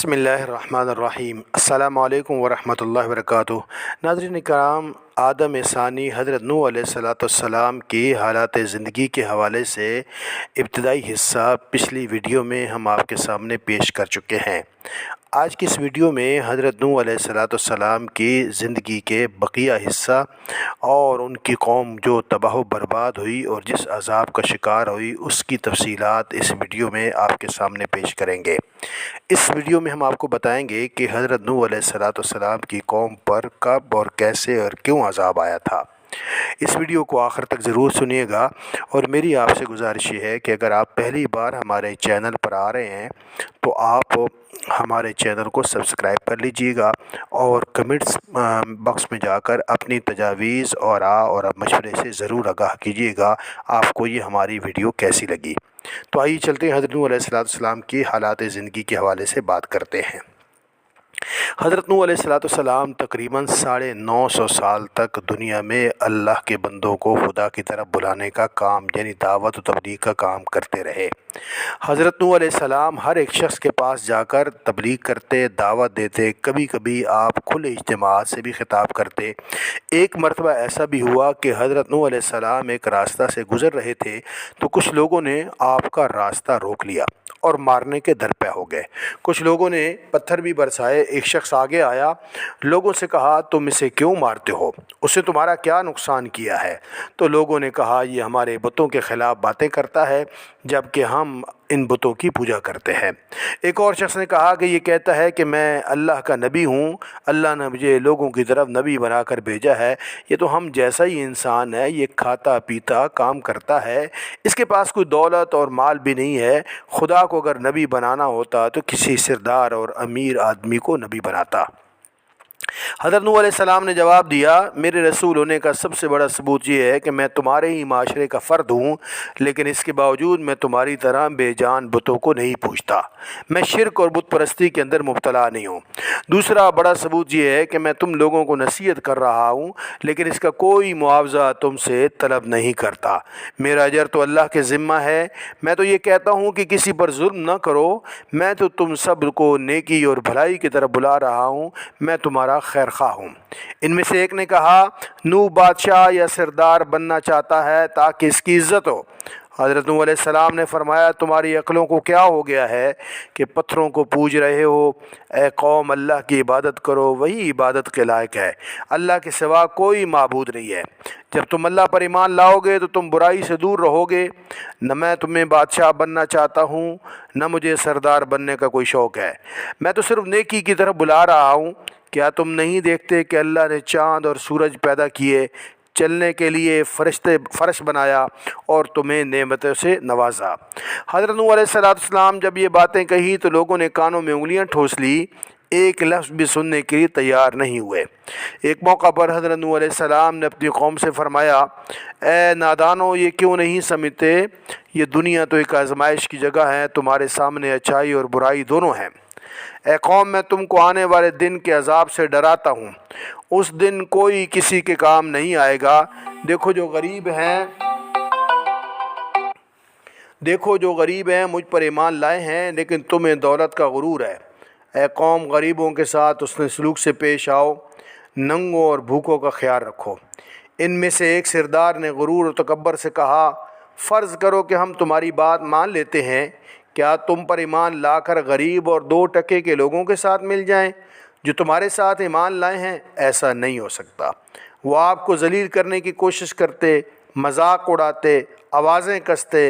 बिस्मिल्लाहिर्रहमानिर्रहीम। अस्सलामु अलैकुम वरहमतुल्लाहि वबरकातुहू। नाज़रीन कराम, आदम सानी हज़रत नूह अलैहिस्सलाम की हालात ज़िंदगी के हवाले से इब्तिदाई हिस्सा पिछली वीडियो में हम आपके सामने पेश कर चुके हैं। आज की इस वीडियो में हज़रत नूह अलैहिस्सलाम की ज़िंदगी के बकिया हिस्सा और उनकी कौम जो तबाह बर्बाद हुई और जिस अज़ाब का शिकार हुई उसकी तफसीलात इस वीडियो में आपके सामने पेश करेंगे। इस वीडियो में हम आपको बताएंगे कि हज़रत नूह अलैहिस्सलाम की कौम पर कब और कैसे और क्यों अज़ाब आया था। इस वीडियो को आखिर तक ज़रूर सुनिएगा और मेरी आपसे गुजारिश ये है कि अगर आप पहली बार हमारे चैनल पर आ रहे हैं तो आप हमारे चैनल को सब्सक्राइब कर लीजिएगा और कमेंट्स बॉक्स में जाकर अपनी तजावीज़ और मशवरे से ज़रूर आगाह कीजिएगा आपको ये हमारी वीडियो कैसी लगी। तो आइए चलते हैं, हज़रत नूह अलैहिस्सलाम की हालात ज़िंदगी के हवाले से बात करते हैं। हज़रत नूह अलैहिस्सलाम तकरीबन 950 साल तक दुनिया में अल्लाह के बंदों को खुदा की तरफ बुलाने का काम यानी दावत और तबलीग का काम करते रहे। हज़रत नूह अलैहिस्सलाम हर एक शख्स के पास जाकर तबलीग करते, दावत देते, कभी कभी आप खुले इज्तिमात से भी खिताब करते। एक मरतबा ऐसा भी हुआ कि हज़रत नूह अलैहिस्सलाम एक रास्ता से गुज़र रहे थे तो कुछ लोगों ने आपका रास्ता रोक लिया और मारने के दरपे हो गए। कुछ लोगों ने पत्थर भी बरसाए। एक शख्स आगे आया, लोगों से कहा तुम इसे क्यों मारते हो, उसने तुम्हारा क्या नुकसान किया है? तो लोगों ने कहा ये हमारे बुतों के ख़िलाफ़ बातें करता है जबकि हम इन बुतों की पूजा करते हैं। एक और शख्स ने कहा कि ये कहता है कि मैं अल्लाह का नबी हूँ, अल्लाह ने मुझे लोगों की तरफ नबी बनाकर भेजा है। ये तो हम जैसा ही इंसान है, ये खाता पीता काम करता है, इसके पास कोई दौलत और माल भी नहीं है। खुदा को अगर नबी बनाना होता तो किसी सरदार और अमीर आदमी को नबी बनाता। हज़रत नूह अलैहिस्सलाम ने जवाब दिया, मेरे रसूल होने का सबसे बड़ा सबूत ये है कि मैं तुम्हारे ही माशरे का फ़र्द हूँ, लेकिन इसके बावजूद मैं तुम्हारी तरह बेजान बुतों को नहीं पूछता। मैं शिरक और बुत परस्ती के अंदर मुब्तला नहीं हूँ। दूसरा बड़ा सबूत ये है कि मैं तुम लोगों को नसीहत कर रहा हूँ, लेकिन इसका कोई मुआवजा तुमसे तलब नहीं करता। मेरा अजर तो अल्लाह के ज़िम्मा है। मैं तो ये कहता हूँ कि किसी पर जुल्म न करो। मैं तो तुम सब को नेकी और भलाई की तरफ बुला रहा हूँ। मैं तुम्हारा खैर खा हूँ। इनमें से एक ने कहा, नूह बादशाह या सरदार बनना चाहता है ताकि इसकी इज़्ज़त हो। हज़रत नूह अलैहिस्सलाम ने फरमाया, तुम्हारी अक्लों को क्या हो गया है कि पत्थरों को पूज रहे हो? ए कौम, अल्लाह की इबादत करो, वही इबादत के लायक है। अल्लाह के सिवा कोई माबूद नहीं है। जब तुम अल्लाह पर ईमान लाओगे तो तुम बुराई से दूर रहोगे। न मैं तुम्हें बादशाह बनना चाहता हूँ, न मुझे सरदार बनने का कोई शौक़ है। मैं तो सिर्फ नेकी की तरफ बुला रहा हूँ। क्या तुम नहीं देखते कि अल्लाह ने चाँद और सूरज पैदा किए, चलने के लिए फ़र्श बनाया और तुम्हें नेमतों से नवाजा? हज़रत नूह अलैहिस्सलाम जब ये बातें कही तो लोगों ने कानों में उंगलियां ठोस ली, एक लफ्ज़ भी सुनने के लिए तैयार नहीं हुए। एक मौका पर हज़रत नूह अलैहिस्सलाम ने अपनी कौम से फ़रमाया, ए नादानो, ये क्यों नहीं समझते? ये दुनिया तो एक आजमाइश की जगह है। तुम्हारे सामने अच्छाई और बुराई दोनों हैं। ए कौम, मैं तुमको आने वाले दिन के अजाब से डराता हूँ। उस दिन कोई किसी के काम नहीं आएगा। देखो जो गरीब हैं मुझ पर ईमान लाए हैं, लेकिन तुम्हें दौलत का गुरूर है। ए कौम, गरीबों के साथ उसने सलूक से पेश आओ, नंगों और भूखों का ख्याल रखो। इनमें से एक सरदार ने गुरूर और तकब्बर से कहा, फ़र्ज़ करो कि हम तुम्हारी बात मान लेते हैं, क्या तुम पर ईमान लाकर गरीब और 2 टके के लोगों के साथ मिल जाएं जो तुम्हारे साथ ईमान लाए हैं? ऐसा नहीं हो सकता। वो आपको ज़लील करने की कोशिश करते, मजाक उड़ाते, आवाज़ें कसते,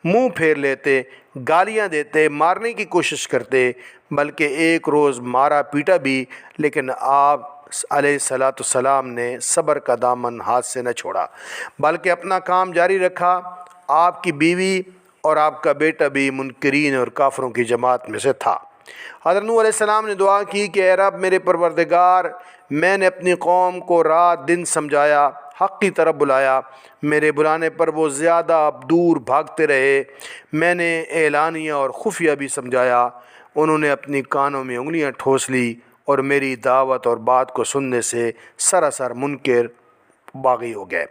मुंह फेर लेते, गालियां देते, मारने की कोशिश करते, बल्कि एक रोज़ मारा पीटा भी, लेकिन आप अलैहिस्सलाम ने सब्र का दामन हाथ से न छोड़ा, बल्कि अपना काम जारी रखा। आपकी बीवी और आपका बेटा भी मुनकरीन और काफरों की जमात में से था। हज़रत नूह अलैहिस्सलाम ने दुआ की कि ए रब, मेरे परवरदिगार, मैंने अपनी कौम को रात दिन समझाया, हक़ की तरफ बुलाया। मेरे बुलाने पर वो ज़्यादा दूर भागते रहे। मैंने एलानिया और खुफिया भी समझाया। उन्होंने अपनी कानों में उंगलियां ठोस ली और मेरी दावत और बात को सुनने से सरासर मुनकिर बागी हो गए।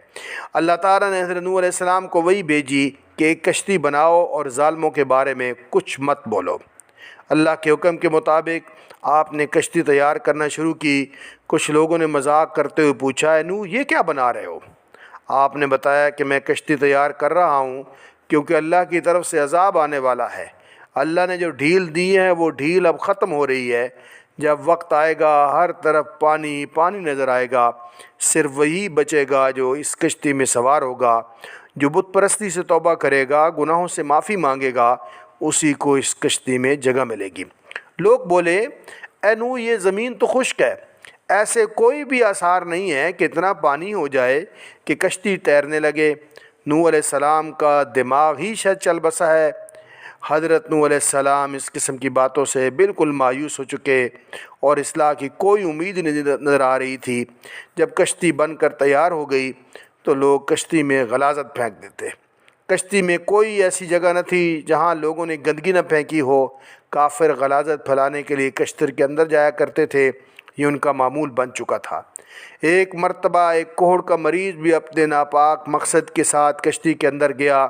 अल्लाह ताला ने हज़रत नूह अलैहिस्सलाम को वही भेजी कि एक कश्ती बनाओ और ज़ालिमों के बारे में कुछ मत बोलो। اللہ کے حکم کے مطابق آپ نے کشتی تیار کرنا شروع کی۔ کچھ لوگوں نے مذاق کرتے ہوئے پوچھا، اے نوح یہ کیا بنا رہے ہو؟ آپ نے بتایا کہ میں کشتی تیار کر رہا ہوں کیونکہ اللہ کی طرف سے عذاب آنے والا ہے۔ اللہ نے جو ڈھیل دی ہے وہ ڈھیل اب ختم ہو رہی ہے۔ جب وقت آئے گا ہر طرف پانی پانی نظر آئے گا، صرف وہی بچے گا جو اس کشتی میں سوار ہوگا۔ جو بت پرستی سے توبہ کرے گا، گناہوں سے معافی مانگے گا، اسی کو اس کشتی میں جگہ ملے گی۔ لوگ بولے، اے نوح یہ زمین تو خشک ہے، ایسے کوئی بھی آثار نہیں ہے کہ اتنا پانی ہو جائے کہ کشتی تیرنے لگے۔ نوح علیہ السلام کا دماغ ہی شاید چل بسا ہے۔ حضرت نوح علیہ السلام اس قسم کی باتوں سے بالکل مایوس ہو چکے اور اصلاح کی کوئی امید نہیں نظر آ رہی تھی۔ جب کشتی بن کر تیار ہو گئی تو لوگ کشتی میں غلاظت پھینک دیتے۔ کشتی میں کوئی ایسی جگہ نہ تھی جہاں لوگوں نے گندگی نہ پھینکی ہو۔ کافر غلاظت پھیلانے کے لیے کشتی کے اندر جایا کرتے تھے، یہ ان کا معمول بن چکا تھا۔ ایک مرتبہ ایک کوڑ کا مریض بھی اپنے ناپاک مقصد کے ساتھ کشتی کے اندر گیا۔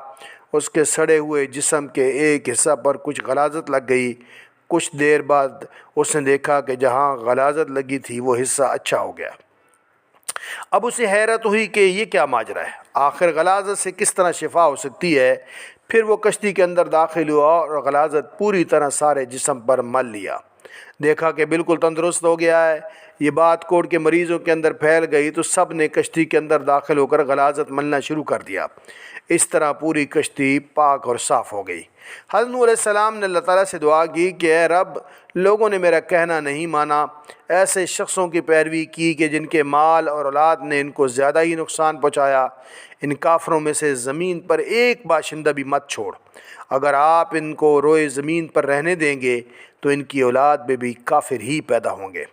اس کے سڑے ہوئے جسم کے ایک حصہ پر کچھ غلاظت لگ گئی۔ کچھ دیر بعد اس نے دیکھا کہ جہاں غلاظت لگی تھی وہ حصہ اچھا ہو گیا۔ اب اسے حیرت ہوئی کہ یہ کیا ماجرا ہے، آخر غلاظت سے کس طرح شفا ہو سکتی ہے؟ پھر وہ کشتی کے اندر داخل ہوا اور غلاظت پوری طرح سارے جسم پر مل لیا۔ دیکھا کہ بالکل تندرست ہو گیا ہے۔ یہ بات کوڑ کے مریضوں کے اندر پھیل گئی تو سب نے کشتی کے اندر داخل ہو کر غلاظت ملنا شروع کر دیا۔ اس طرح پوری کشتی پاک اور صاف ہو گئی۔ حضرت نوح علیہ السلام نے اللہ تعالیٰ سے دعا کی کہ اے رب، لوگوں نے میرا کہنا نہیں مانا، ایسے شخصوں کی پیروی کی کہ جن کے مال اور اولاد نے ان کو زیادہ ہی نقصان پہنچایا۔ ان کافروں میں سے زمین پر ایک باشندہ بھی مت چھوڑ۔ اگر آپ ان کو روئے زمین پر رہنے دیں گے تو ان کی اولاد میں بھی کافر ہی پیدا ہوں گے۔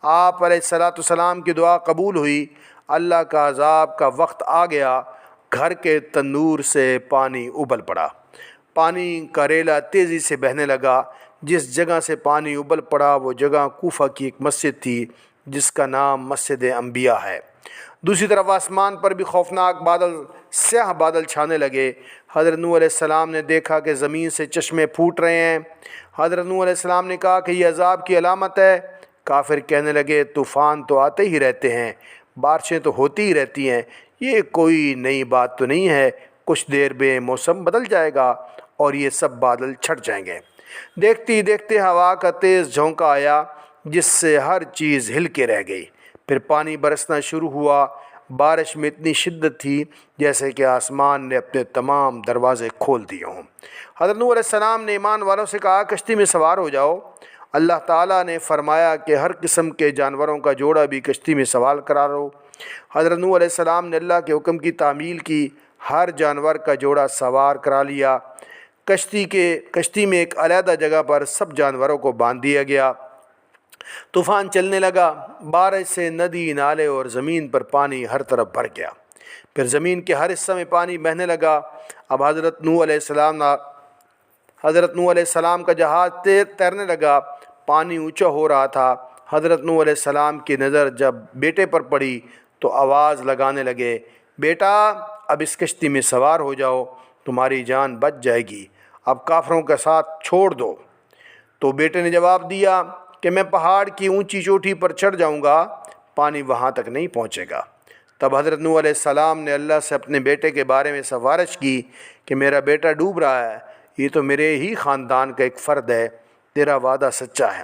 آپ علیہ السلام کی دعا قبول ہوئی۔ اللہ کا عذاب کا وقت آ گیا۔ گھر کے تندور سے پانی ابل پڑا۔ پانی کا ریلا تیزی سے بہنے لگا۔ جس جگہ سے پانی ابل پڑا وہ جگہ کوفہ کی ایک مسجد تھی جس کا نام مسجد انبیاء ہے۔ دوسری طرف آسمان پر بھی خوفناک بادل، سیاہ بادل چھانے لگے۔ حضرت نوح علیہ السلام نے دیکھا کہ زمین سے چشمے پھوٹ رہے ہیں۔ حضرت نوح علیہ السلام نے کہا کہ یہ عذاب کی علامت ہے۔ کافر کہنے لگے، طوفان تو آتے ہی رہتے ہیں، بارشیں تو ہوتی ہی رہتی ہیں، یہ کوئی نئی بات تو نہیں ہے۔ کچھ دیر میں موسم بدل جائے گا اور یہ سب بادل چھٹ جائیں گے۔ دیکھتے ہی دیکھتے ہوا کا تیز جھونکا آیا جس سے ہر چیز ہل کے رہ گئی۔ پھر پانی برسنا شروع ہوا۔ بارش میں اتنی شدت تھی جیسے کہ آسمان نے اپنے تمام دروازے کھول دیے ہوں۔ حضرت نوح علیہ السلام نے ایمان والوں سے کہا، کشتی میں سوار ہو جاؤ۔ اللہ تعالیٰ نے فرمایا کہ ہر قسم کے جانوروں کا جوڑا بھی کشتی میں سوار کرا لو۔ حضرت نوح علیہ السلام نے اللہ کے حکم کی تعمیل کی، ہر جانور کا جوڑا سوار کرا لیا۔ کشتی میں ایک علیحدہ جگہ پر سب جانوروں کو باندھ دیا گیا۔ طوفان چلنے لگا۔ بارش سے ندی، نالے اور زمین پر پانی ہر طرف بھر گیا۔ پھر زمین کے ہر حصے میں پانی بہنے لگا۔ اب حضرت نوح علیہ السلام کا جہاز تیرنے لگا۔ پانی اونچا ہو رہا تھا۔ حضرت نوح علیہ السلام کی نظر جب بیٹے پر پڑی تو آواز لگانے لگے، بیٹا اب اس کشتی میں سوار ہو جاؤ، تمہاری جان بچ جائے گی، اب کافروں کا ساتھ چھوڑ دو۔ تو بیٹے نے جواب دیا کہ میں پہاڑ کی اونچی چوٹی پر چڑھ جاؤں گا، پانی وہاں تک نہیں پہنچے گا۔ تب حضرت نوح علیہ السلام نے اللہ سے اپنے بیٹے کے بارے میں سفارش کی کہ میرا بیٹا ڈوب رہا ہے، یہ تو میرے ہی خاندان کا ایک فرد ہے، تیرا وعدہ سچا ہے۔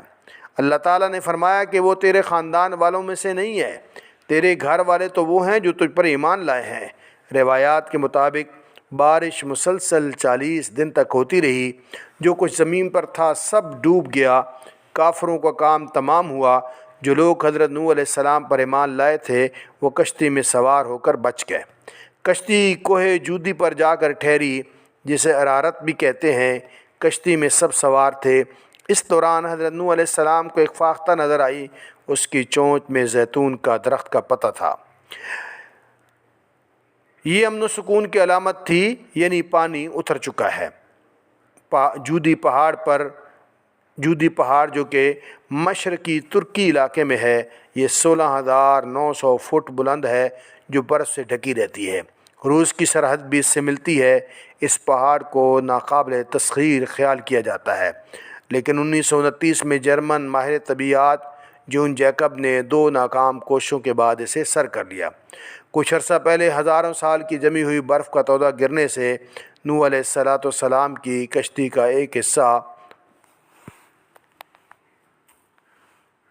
اللہ تعالیٰ نے فرمایا کہ وہ تیرے خاندان والوں میں سے نہیں ہے، تیرے گھر والے تو وہ ہیں جو تجھ پر ایمان لائے ہیں۔ روایات کے مطابق بارش مسلسل 40 دن تک ہوتی رہی۔ جو کچھ زمین پر تھا سب ڈوب گیا۔ کافروں کا کام تمام ہوا۔ جو لوگ حضرت نوح علیہ السلام پر ایمان لائے تھے وہ کشتی میں سوار ہو کر بچ گئے۔ کشتی کوہ جودی پر جا کر ٹھہری جسے ارارات بھی کہتے ہیں۔ کشتی میں سب سوار تھے۔ اس دوران حضرت نوح علیہ السلام کو ایک فاختہ نظر آئی، اس کی چونچ میں زیتون کا درخت کا پتا تھا۔ یہ امن و سکون کی علامت تھی، یعنی پانی اتر چکا ہے۔ جودی پہاڑ جو کہ مشرقی ترکی علاقے میں ہے، یہ 16,900 فٹ بلند ہے جو برف سے ڈھکی رہتی ہے۔ روس کی سرحد بھی اس سے ملتی ہے۔ اس پہاڑ کو ناقابل تسخیر خیال کیا جاتا ہے۔ لیکن 1929 میں جرمن ماہر طبیعیات جون جیکب نے 2 ناکام کوششوں کے بعد اسے سر کر لیا۔ کچھ عرصہ پہلے ہزاروں سال کی جمی ہوئی برف کا تودہ گرنے سے نوح علیہ السلام کی کشتی کا ایک حصہ